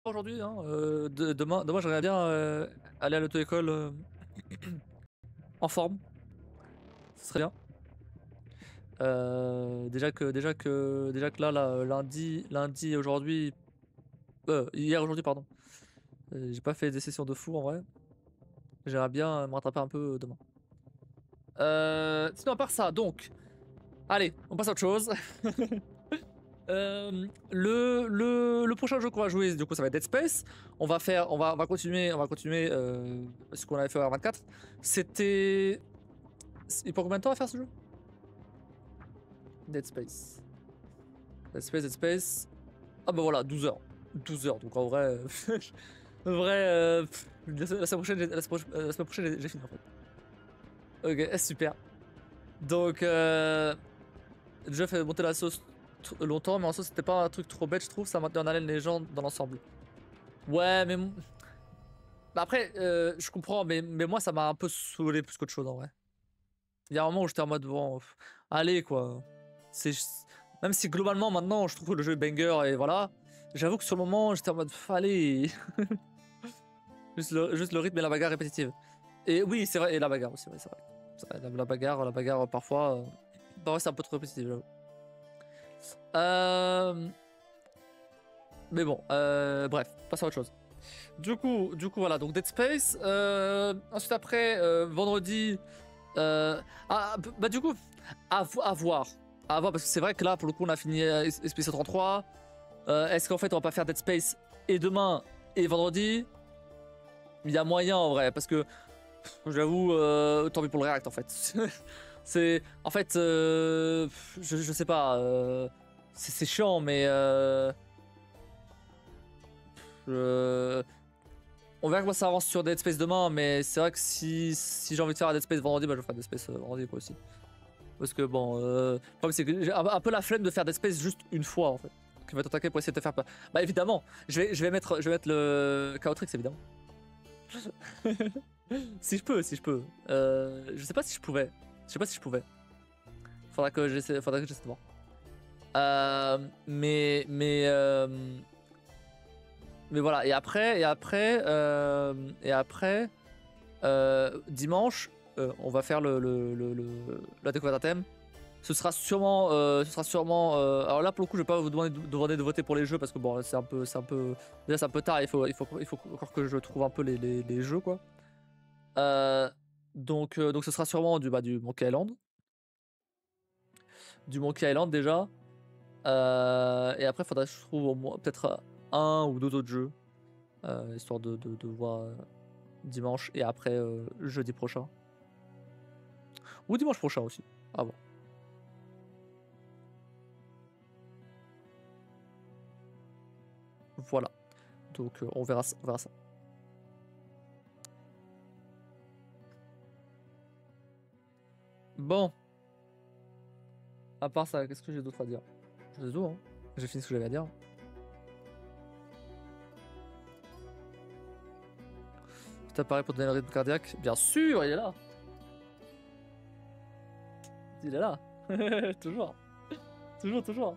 aujourd'hui, hein. Demain j'aimerais bien aller à l'auto-école en forme. Ce serait bien. Déjà que là, lundi et aujourd'hui, hier aujourd'hui pardon. J'ai pas fait des sessions de fou en vrai. J'aimerais bien me rattraper un peu demain. Sinon à part ça, donc, allez, on passe à autre chose. Le prochain jeu qu'on va jouer, du coup, ça va être Dead Space. On va continuer ce qu'on avait fait à 24. C'était. Et pour combien de temps à faire ce jeu? Dead Space. Dead Space. Ah bah voilà, 12 heures. 12 heures, donc en vrai. En vrai, la semaine prochaine, la semaine prochaine, j'ai fini en fait. Ok, super. Donc, le jeu fait monter la sauce longtemps, mais en soi, c'était pas un truc trop bête, je trouve. Ça maintenait en haleine les gens dans l'ensemble. Ouais, mais. Bah après, je comprends, mais moi, ça m'a un peu saoulé plus qu'autre chose en vrai. Il y a un moment où j'étais en mode, bon, allez quoi. C'est. Même si globalement, maintenant, je trouve que le jeu est banger et voilà. J'avoue que sur le moment, j'étais en mode, allez. Juste le rythme et la bagarre répétitive. Et oui, c'est vrai, et la bagarre aussi, ouais, c'est vrai. La bagarre, parfois. Parfois, c'est un peu trop répétitif, j'avoue. Euh. Mais bon, bref, passons à autre chose. Du coup, voilà, donc Dead Space. Ensuite, après, vendredi. Bah, du coup, à voir. À voir, parce que c'est vrai que là, pour le coup, on a fini SPC 33. Est-ce qu'en fait, on va pas faire Dead Space et demain et vendredi? Il y a moyen en vrai, parce que j'avoue, tant pis pour le React en fait. C'est. En fait, je sais pas. C'est chiant, mais. Je- On verra comment ça avance sur Dead Space demain, mais c'est vrai que si j'ai envie de faire un Dead Space vendredi, bah je ferai Dead Space vendredi quoi aussi. Parce que bon, le problème c'est que j'ai un peu la flemme de faire Dead Space juste une fois en fait. Qui va t'attaquer pour essayer de te faire peur. Bah évidemment, je vais mettre le Chaotrix évidemment. Si je peux. Je sais pas si je pouvais. Je sais pas si je pouvais. Faudra que j'essaie de voir. Mais voilà. Et après, dimanche, on va faire la découverte d'un thème. Alors là, pour le coup, je vais pas vous demander de voter pour les jeux parce que bon, déjà c'est un peu tard. Il faut encore que je trouve un peu les jeux quoi. Euh, donc ce sera sûrement du Monkey Island. Du Monkey Island déjà. Et après, il faudra que je trouve au moins peut-être un ou deux autres jeux. Histoire de voir dimanche et après jeudi prochain. Ou dimanche prochain aussi. Ah bon. Voilà. Donc on verra ça. On verra ça. Bon. À part ça, qu'est-ce que j'ai d'autre à dire? C'est tout, hein. J'ai fini ce que j'avais à dire. Tu appareil pour donner le rythme cardiaque? Bien sûr, il est là. Il est là. Toujours. Toujours.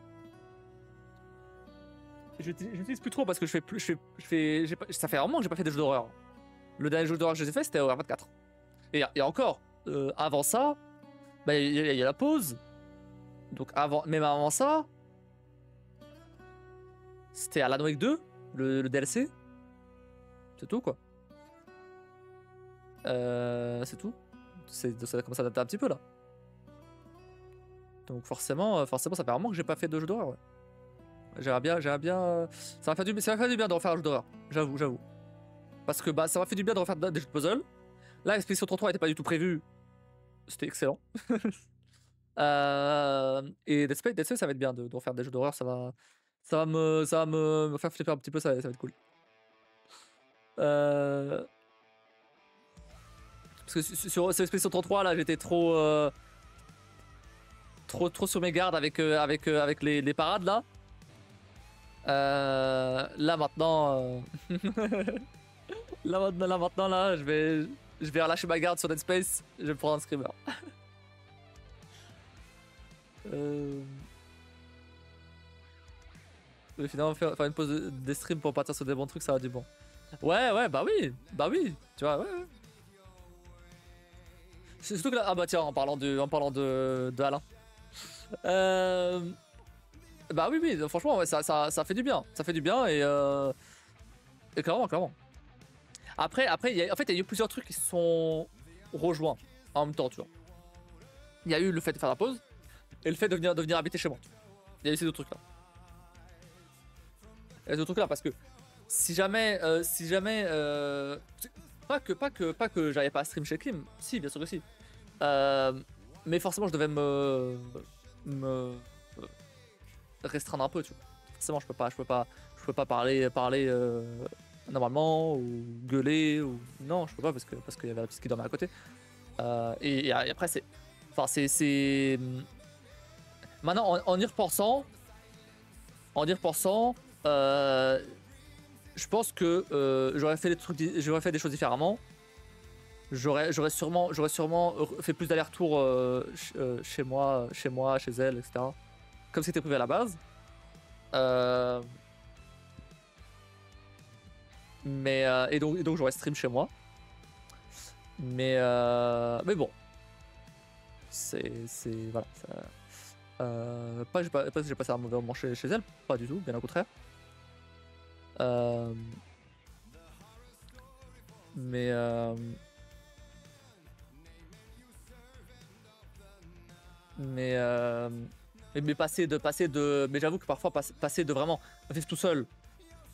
J'utilise plus trop parce que je fais plus. Ça fait un moment que j'ai pas fait des jeux d'horreur. Le dernier jeu d'horreur que j'ai fait, c'était Horror 24. Et encore, avant ça, bah, il y a la pause. Donc même avant ça, c'était Alan Wake 2, le DLC. C'est tout quoi. C'est tout. Ça commence à dater un petit peu là. Donc forcément, ça fait un moment que j'ai pas fait de jeu d'horreur. Ouais. J'aimerais bien. Ça va faire du bien de refaire un jeu d'horreur. J'avoue. Parce que bah ça m'a fait du bien de refaire des jeux de puzzle. Là, Expedition 33 était pas du tout prévu. C'était excellent. Et Dead Space, ça va être bien de refaire des jeux d'horreur. Ça va me faire flipper un petit peu. Ça va être cool. Parce que sur Expedition 33, là, j'étais trop sur mes gardes avec les parades là. Là maintenant, là, je vais relâcher ma garde sur Dead Space. Je vais prendre un screamer. Euh, Mais finalement, faire une pause des streams pour partir sur des bons trucs, ça a du bon. Ouais, bah oui, tu vois, ouais. C'est surtout que là, ah bah tiens, en parlant de Alain. Bah oui, franchement, ouais, ça fait du bien. Ça fait du bien et clairement. Après, en fait, il y a eu plusieurs trucs qui se sont rejoints en même temps, tu vois. Il y a eu le fait de faire la pause et le fait de venir habiter chez moi. Il y a eu ces deux trucs-là. Il y a ces deux trucs-là parce que si jamais, pas que j'arrivais pas à stream chez Klim, si, bien sûr que si. Mais forcément, je devais me restreindre un peu, tu vois. Forcément, je peux pas parler normalement ou gueuler ou non, je peux pas parce qu'il y avait la petite qui dormait à côté. Et après, enfin, maintenant en y repensant, je pense que j'aurais fait des choses différemment. J'aurais sûrement fait plus d'allers-retours chez moi, chez elle, etc. Comme c'était prévu à la base. Euh, et donc j'aurais stream chez moi. Mais bon, voilà. Pas que j'ai passé un mauvais moment chez elle, pas du tout, bien au contraire. Euh, mais passer de mais j'avoue que parfois passer de vraiment vivre tout seul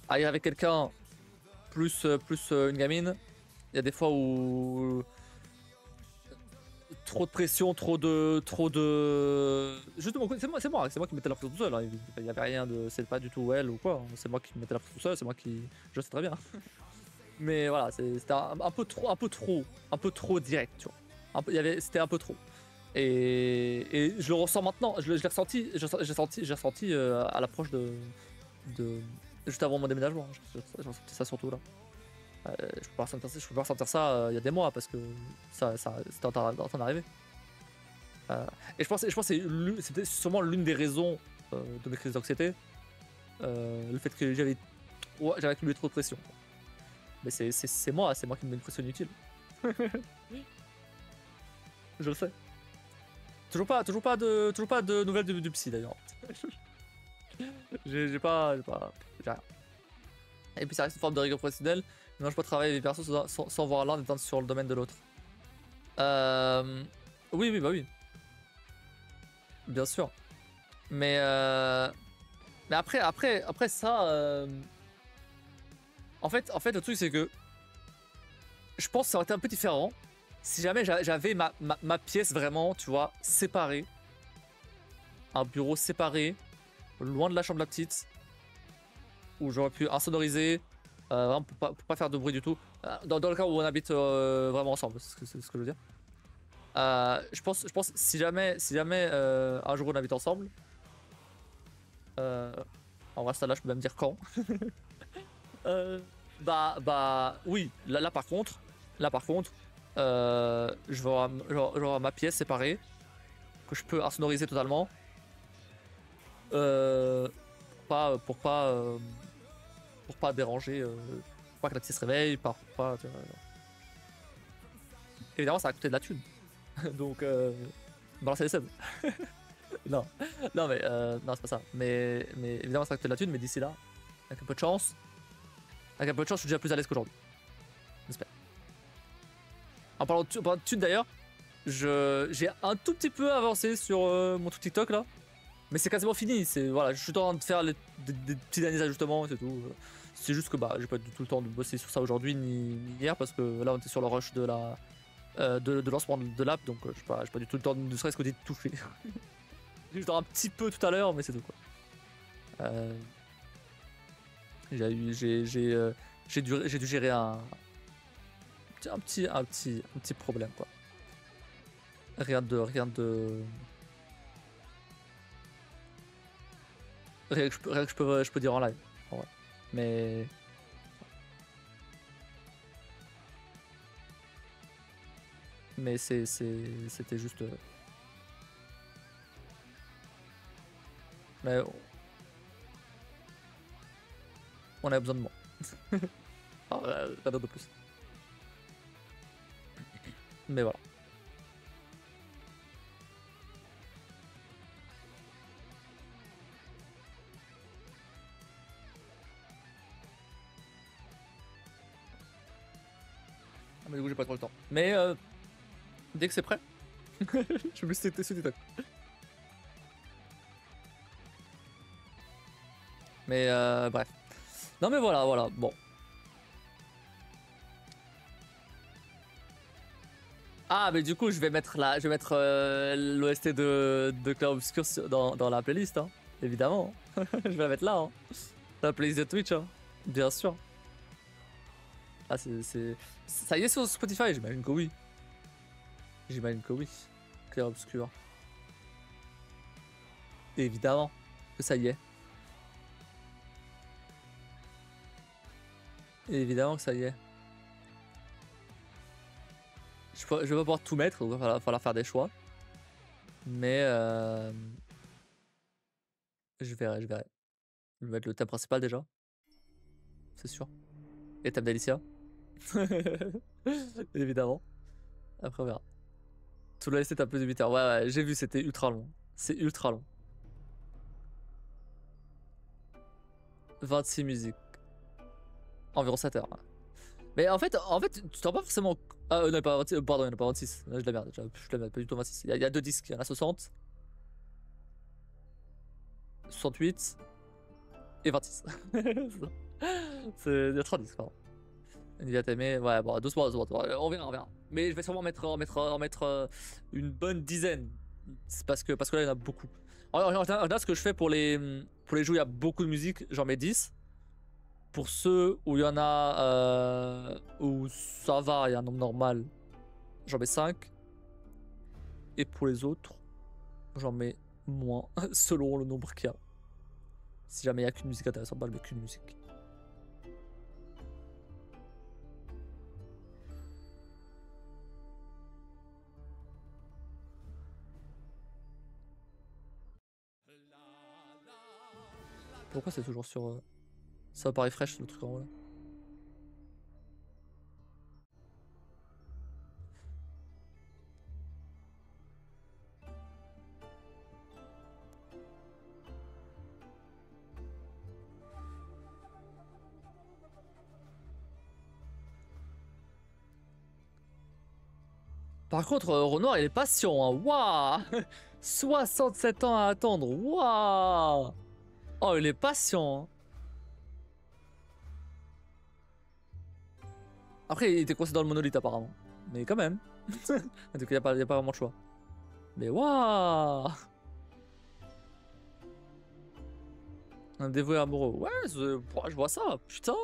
à ir avec quelqu'un plus une gamine, il y a des fois où trop de pression, trop de justement c'est moi qui mettais la pression tout seul, hein. Il y avait rien de, c'est pas du tout elle ou quoi, hein. C'est moi qui mettais la pression tout seul, c'est moi qui, je sais très bien. Mais voilà, c'était un peu trop direct, tu vois. C'était un peu trop. Et je le ressens maintenant, je l'ai ressenti, j'ai ressenti à l'approche de juste avant mon déménagement. J'ai ressenti ça surtout là. Je peux pas ressentir ça il y a des mois parce que c'était en train d'arriver. Et je pense que c'était sûrement l'une des raisons de mes crises d'anxiété, le fait que j'avais accumulé trop de pression. Mais c'est moi qui me mets une pression inutile. Je le sais. Toujours pas de nouvelles du psy d'ailleurs. J'ai rien. Et puis ça reste une forme de rigueur professionnelle. Non, je peux travailler avec perso sans voir l'un étant sur le domaine de l'autre. Oui, bah oui. Bien sûr. Mais après ça. En fait, le truc c'est que je pense que ça aurait été un peu différent si jamais j'avais ma pièce vraiment, tu vois, séparée. Un bureau séparé, loin de la chambre de la petite, où j'aurais pu insonoriser, vraiment pour pas faire de bruit du tout. Dans le cas où on habite vraiment ensemble, c'est ce que je veux dire. Je pense si jamais un jour on habite ensemble, en vrai ça là je peux même dire quand. Bah oui, là par contre, je vais avoir ma pièce séparée que je peux insonoriser totalement. Pour pas déranger, pour pas que la petite se réveille, pour pas. Évidemment, ça va coûter de la thune. Donc, balancer les subs. non, mais non, c'est pas ça. Mais évidemment, ça va coûter de la thune, mais d'ici là, avec un peu de chance, je suis déjà plus à l'aise qu'aujourd'hui. J'espère. En parlant de thune d'ailleurs, j'ai un tout petit peu avancé sur mon truc TikTok là. Mais c'est quasiment fini, voilà, je suis en train de faire des petits derniers ajustements, c'est tout. C'est juste que j'ai pas du tout le temps de bosser sur ça aujourd'hui ni hier parce que là on était sur le rush de lancement de l'app, donc j'ai pas du tout le temps ne serait-ce que d'y toucher. J'ai juste un petit peu tout à l'heure, mais c'est tout quoi. J'ai dû gérer un petit problème quoi. Rien que je peux dire en live. En vrai. Mais c'était juste. Mais on a besoin de moi. Ah, rien d'autre de plus. Mais voilà. Ah, mais du coup, j'ai pas trop le temps. Mais dès que c'est prêt, je vais me tester ce TikTok. Mais bref. Non mais voilà, voilà, bon. Ah mais du coup je vais mettre l'OST de Clair Obscur dans la playlist, hein. Évidemment. Je vais la mettre là, hein. Dans la playlist de Twitch, hein. Bien sûr. Ah ça y est sur Spotify, j'imagine que oui. J'imagine que oui. Clair Obscur. Évidemment que ça y est. Évidemment que ça y est. Je vais pas pouvoir tout mettre, donc il va falloir faire des choix. Mais je verrai, je verrai. Je vais mettre le thème principal déjà. C'est sûr. Et thème d'Alicia. Évidemment. Après on verra. Tout le reste est un peu de 8 heures. Ouais, ouais, j'ai vu, c'était ultra long. C'est ultra long. 26 musiques. Environ 7 heures. Mais en fait tu t'en pas forcément. Ah, non, pas 26, pardon, il n'y en a pas 26. Là, je la merde, je la merde, pas du tout 26. Il y a deux disques, il y en a 60, 68 et 26. Il y a 3 disques, pardon. Il a aimé, ouais, bon, doucement, on verra, on verra. Mais je vais sûrement en mettre une bonne dizaine. C'est parce que là, il y en a beaucoup. En général, ce que je fais pour les jeux où il y a beaucoup de musique, j'en mets 10. Pour ceux où il y en a où ça va, il y a un nombre normal, j'en mets 5. Et pour les autres, j'en mets moins, selon le nombre qu'il y a. Si jamais il n'y a qu'une musique intéressante, bah, je mets qu'une musique. Pourquoi c'est toujours sur... Ça paraît fraîche, le truc en haut là. Par contre, Renoir, il est patient, hein. Waouh. 67 ans à attendre, waouh. Oh, il est patient, hein. Après, il était coincé dans le monolithe, apparemment. Mais quand même. Donc, il n'y a pas vraiment de choix. Mais waouh. Un dévoué amoureux. Ouais, je vois ça, putain.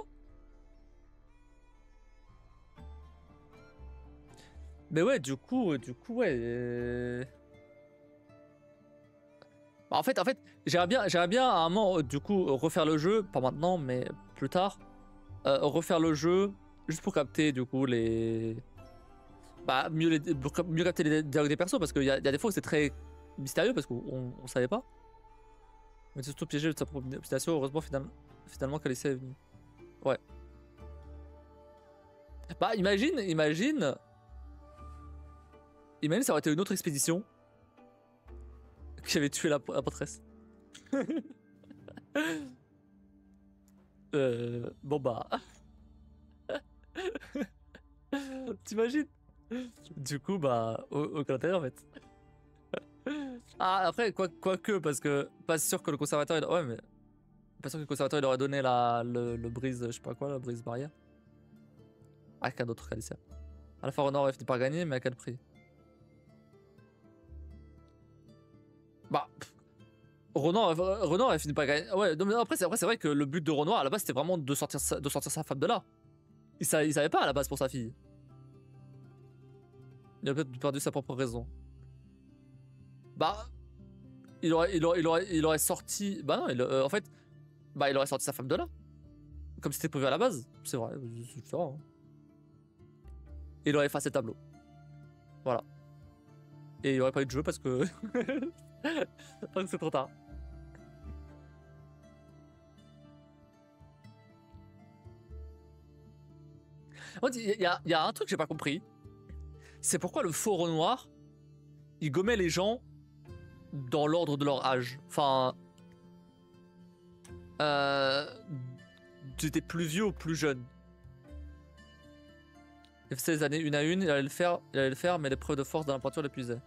Mais ouais, du coup, ouais. Bah, en fait, j'aimerais bien à un moment, du coup, refaire le jeu, pas maintenant, mais plus tard, refaire le jeu juste pour capter, du coup, les. Bah, mieux capter les dialogues des persos, parce qu'il y a des fois où c'est très mystérieux, parce qu'on savait pas. Mais c'est surtout piégé de sa propre obstination, heureusement, finalement, qu'Alicia est venue. Ouais. Bah, imagine, ça aurait été une autre expédition qui avait tué la prêtresse. Bon bah. T'imagines? Du coup, bah, aucun intérêt en fait. Ah, après, quoique, parce que pas sûr que le conservateur. Ouais, mais. Pas sûr que le conservateur il aurait donné le brise, je sais pas quoi, la brise barrière. Ah, qu'un autre Khaleesi. Alpha Honor aurait fini par gagner, mais à quel prix? Bah. Renoir a fini par gagner. Ouais, non, mais après, c'est vrai que le but de Renoir à la base c'était vraiment de sortir sa femme de là. Il savait pas à la base pour sa fille. Il a peut-être perdu sa propre raison. Bah. Il aurait sorti. Bah non, en fait. Bah, il aurait sorti sa femme de là. Comme c'était prévu à la base. C'est vrai, c'est ça. Hein. Et il aurait effacé le tableau. Voilà. Et il n'y aurait pas eu de jeu parce que. parce que c'est trop tard. En fait, il y a un truc que j'ai pas compris. C'est pourquoi le faux Renoir, il gommait les gens dans l'ordre de leur âge. Enfin, j'étais plus vieux ou plus jeune. Il faisait les années une à une, il allait le faire, mais l'épreuve de force dans la peinture l'épuisait.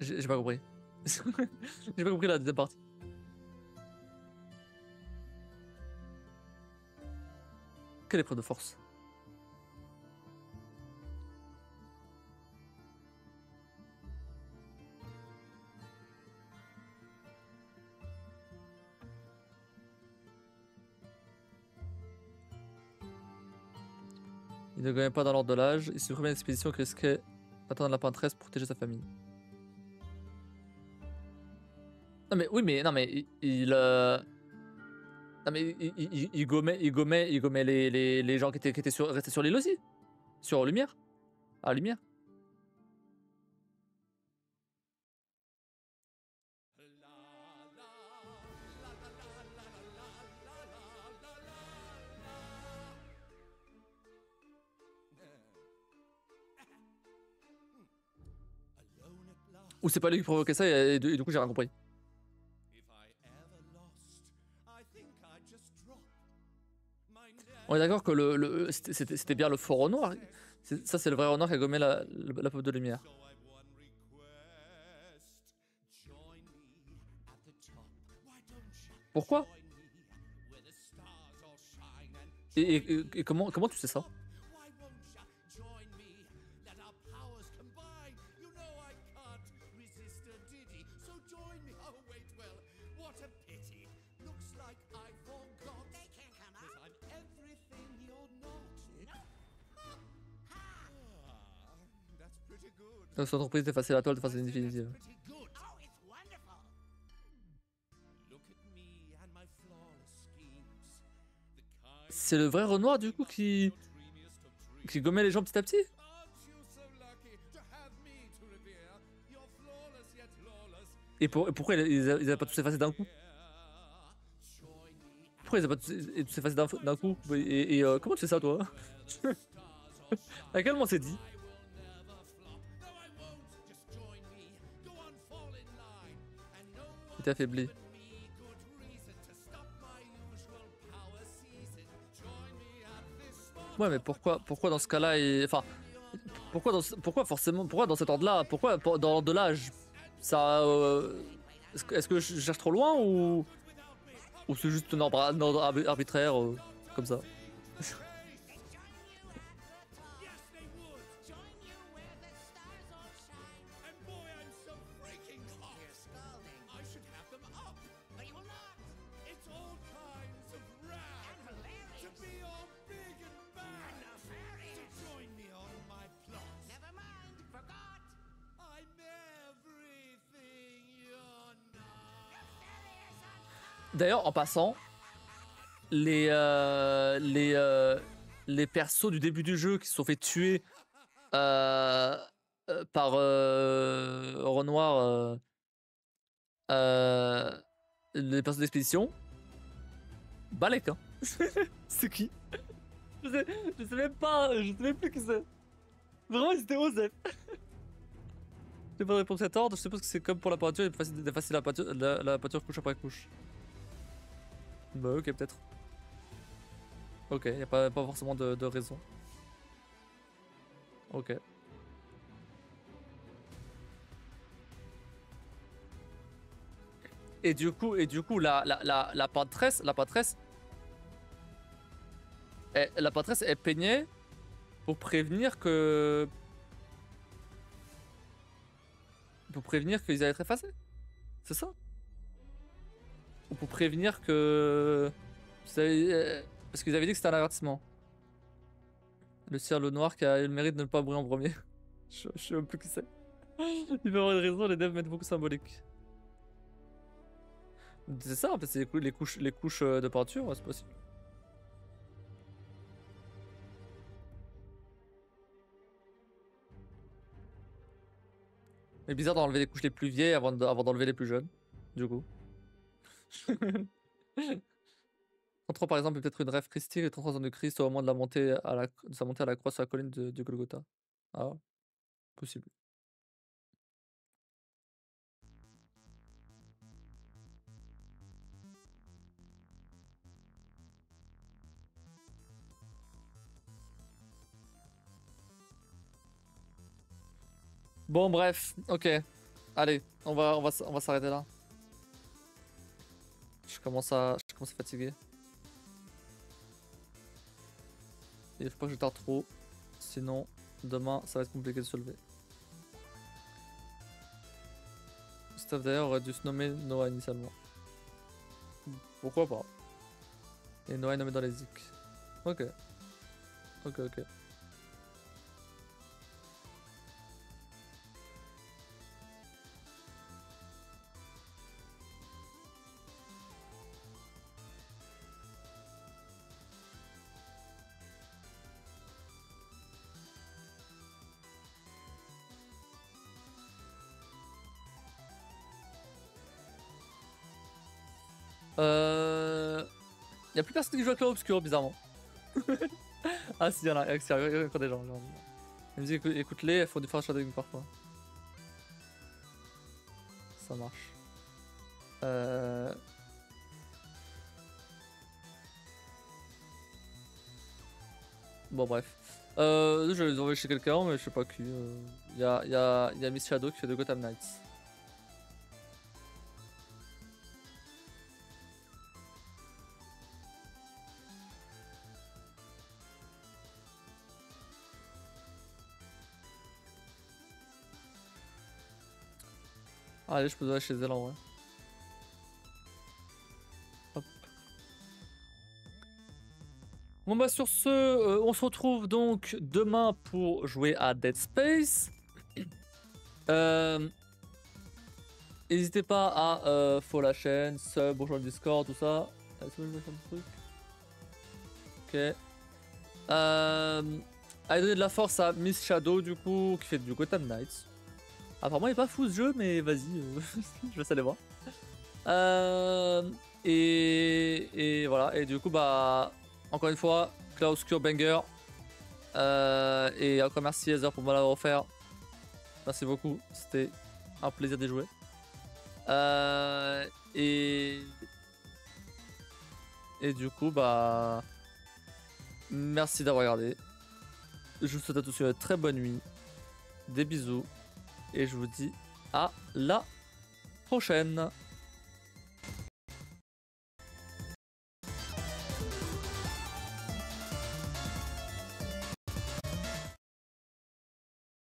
J'ai pas compris. J'ai pas compris la deuxième partie. Quelle épreuve de force? Il ne gagnait pas dans l'ordre de l'âge, il supprimait l'expédition qui risquait d'attendre la peintresse pour protéger sa famille. Non mais oui mais non mais non mais il gommait les gens qui étaient restés sur l'île aussi. Sur Lumière. À Lumière. Ou c'est pas lui qui provoquait ça et du coup j'ai rien compris. On est d'accord que c'était bien le faux Renoir. Ça c'est le vrai Renoir qui a gommé la pop de lumière. Pourquoi? Et comment tu sais ça? Notre entreprise d'effacer la toile de façon définitive. C'est le vrai Renoir du coup qui gommait les gens petit à petit? Et pourquoi ils avaient pas tous effacé d'un coup? Pourquoi ils avaient pas tous effacé d'un coup? Et comment tu sais ça toi? À quel moment c'est dit? Il était affaibli. Ouais mais pourquoi dans ce cas-là enfin pourquoi forcément dans cet ordre-là? Pourquoi dans l'ordre de l'âge? Ça est-ce que je cherche trop loin ou c'est juste un ordre arbitraire comme ça? D'ailleurs, en passant, les persos du début du jeu qui se sont fait tuer par Renoir, les persos d'expédition, Balek, hein. C'est qui? Je sais même pas, je sais même plus qui c'est. Vraiment, c'était Osef. J'ai pas de réponse à cet ordre, je suppose que c'est comme pour la peinture, il est plus facile d'effacer la peinture couche après couche. Bah ok, peut-être. Ok, y a pas forcément de raison. Ok. Et du coup, la peintresse, elle peignait pour prévenir que, qu'ils allaient être effacés. C'est ça? Ou pour prévenir que, parce qu'ils avaient dit que c'était un avertissement. Le ciel noir qui a eu le mérite de ne pas brûler en premier. Je sais même plus qui c'est. Il peut y avoir une raison, les devs mettent beaucoup symbolique. C'est ça, en fait, c'est les couches de peinture, ouais, c'est possible. Mais bizarre d'enlever les couches les plus vieilles avant d'enlever les plus jeunes, du coup. 33 par exemple est peut-être une rêve christique et 33 ans de Christ au moment de, de sa montée à la croix sur la colline de Golgotha. Ah, possible. Bon bref, ok. Allez, on va s'arrêter là. Je commence à fatiguer. Il faut pas que je tarde trop. Sinon, demain, ça va être compliqué de se lever. Gustave d'ailleurs aurait dû se nommer Noah initialement. Pourquoi pas? Et Noah est nommé dans les zik. Ok. Ok, ok. Y'a plus personne qui joue à Clair Obscur, bizarrement. Ah si, y'en a encore des gens. La musique, écoute-les, elles font du fast shadowing parfois. Ça marche. Bon bref. Je vais les envoyer chez quelqu'un, mais je sais pas qui. Y a Miss Shadow qui fait de Gotham Knights. Allez, je peux aller chez elle en vrai. Hop. Bon bah sur ce, on se retrouve donc demain pour jouer à Dead Space. N'hésitez pas à follow la chaîne, sub, rejoindre le Discord, tout ça. C'est bon, je vais faire le truc. Ok. Allez donner de la force à Miss Shadow du coup, qui fait du Gotham Knights. Apparemment il est pas fou ce jeu, mais vas-y, je vais aller voir. Et voilà, et du coup bah, encore une fois, Clair Obscur banger. Et encore merci Heather pour me l'avoir offert. Merci beaucoup, c'était un plaisir d'y jouer. Et du coup bah, merci d'avoir regardé. Je vous souhaite à tous une très bonne nuit. Des bisous. Et je vous dis à la prochaine.